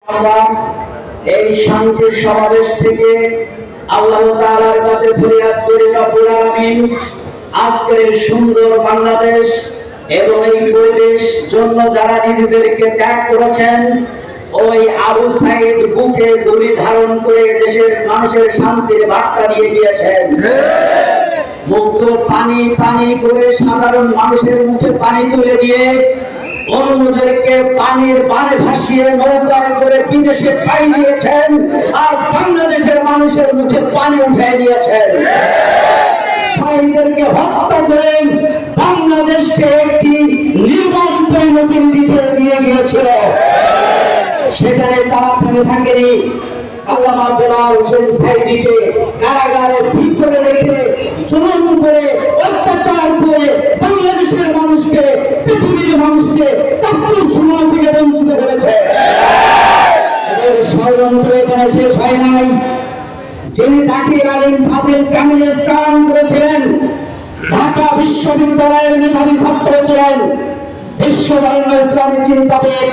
আমরা এই শান্তির সমাবেশ থেকে আল্লাহ তাআলার কাছে ফরিয়াদ করি, রব্বুল আলামিন আজকের এই সুন্দর বাংলাদেশ এবং এই পরিবেশ জন্য যারা নিজেদেরকে ত্যাগ করেছেন, ওই আবু সাইদ বুকে গুলি ধারণ করে দেশের মানুষের শান্তির বার্তা দিয়ে গিয়েছেন। মুক্ত পানি পানি করে সাধারণ মানুষের মুখে পানি তুলে দিয়ে অন্যদেরকে পানির বানে ভাসিয়ে নৌকায় করে বিদেশে পাড়ি দিয়েছেন, আর বাংলাদেশের মানুষের মুখে পানি উঠে দিয়েছেন। শহীদদেরকে হত্যা করে বাংলাদেশকে একটি নির্মম পরিণতির দিকে দিয়ে গিয়েছিল। সেখানে তারা থেমে থাকেনি। আল্লামা দেলোয়ার হোসেন সাঈদীকে কারাগারের ভিতরে রেখে জুলুম করে অত্যাচার করে বাংলাদেশের মানুষকে, পৃথিবীর মানুষকে তাচ্ছিল্য সম্মান থেকে বঞ্চিত করেছে। এদের ষড়যন্ত্র এখানে শেষ হয় নাই। যিনি তাকির আলিম ফাজিল কামিল স্থান করেছিলেন, ঢাকা বিশ্ববিদ্যালয়ের মেধাবী ছাত্র ছিলেন, বিশ্ববরেণ্য ইসলামী চিন্তাবিদ,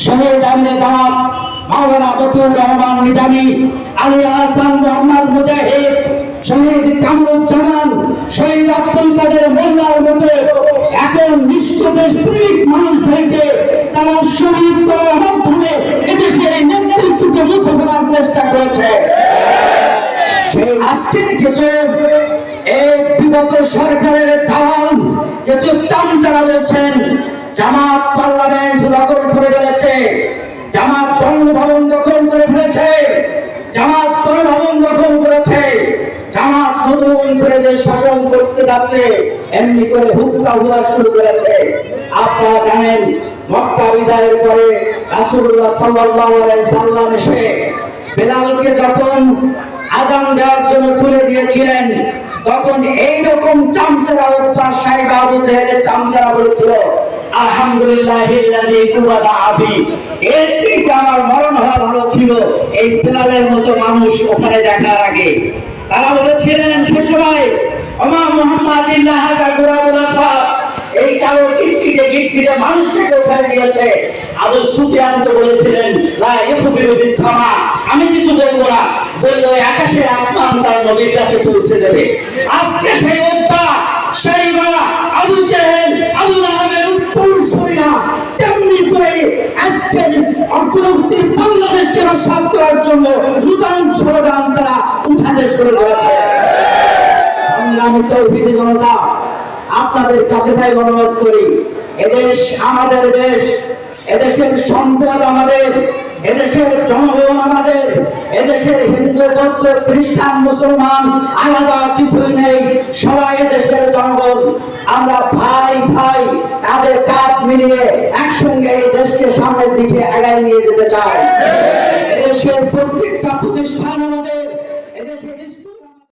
শহীদ আমিরে জামাত মাওলানা বদিউর রহমান নিজামী, আলী আহসান মোহাম্মদ মুজাহিদ, শহীদ কামরুজ্জামান, শহীদ আব্দুল কাদের মোল্লার মতো এখন বিশ্ব দেশপ্রেমিক মানুষদেরকে তারা শহীদ করার মাধ্যমে এদেশের নেতৃত্বকে মুছে ফেলার চেষ্টা করেছে। সেই আজকের কিছু এই বিগত সরকারের দালাল কিছু চামচারা বলছেন জামাত পার্লামেন্ট দখল করে ফেলেছে, জামাত বঙ্গভবন দখল করে ফেলেছে, জামাত গণভবন দখল করেছে, জামাত নতুন করে দেশ শাসন করতে যাচ্ছে, এমনি করে হুক্কা হুয়া শুরু করেছে। আপনারা জানেন মক্কা বিদায়ের পরে রাসূলুল্লাহ সাল্লাল্লাহু আলাইহি সাল্লাম এসে বেলালকে যখন আযান দেওয়ার জন্য তুলে দিয়েছিলেন, তখন এইরকম চামচারা উদ্বাস সাহেব আবু জাহেলের চামচারা বলেছিল, আলহামদুলিল্লাহিল্লাযী কুওয়াদা আবি, এর থেকে আমার মরণ হওয়া ভালো ছিল এই বেলালের মতো মানুষ ওখানে দেখার আগে। তারা বলেছিলেন সে সময় ওমা মুহাম্মাদ ইল্লা হাযা গুরাবুল আসফার, এই কালো চিঠিতে গিট্টিতে মানুষকে ওখানে দিয়েছে। আবু সুফিয়ান তো বলেছিলেন লা ইয়াকুবিরু বিসসামা, আমি কিছু বলবো না, বললো আকাশের আসমান তার নবীর কাছে পৌঁছে দেবে। আজকে সেই উত্তা সেই আবু জাহেল আবু লাহাবের উত্তরসূরিরা তেমনি করে আজকে অগ্রগতি বাংলাদেশকে রক্ষা করার জন্য নূতন ষড়যন্ত্র তারা উঠাতে শুরু করেছে। সংগ্রামী তৌহিদি জনতা, আপনাদের কাছে তাই অনুরোধ করি, এদেশ আমাদের দেশ, এদেশের সম্পদ আমাদের, এদেশের জনগণ আমাদের, এদেশের হিন্দু বৌদ্ধ খ্রিস্টান মুসলমান আলাদা কিছুই নেই, সবাই এদেশের জনগণ। আমরা ভাই ভাই তাদের কাঁধ মিলিয়ে একসঙ্গে এই দেশকে সামনের দিকে এগিয়ে নিয়ে যেতে চাই। এদেশের প্রত্যেকটা প্রতিষ্ঠান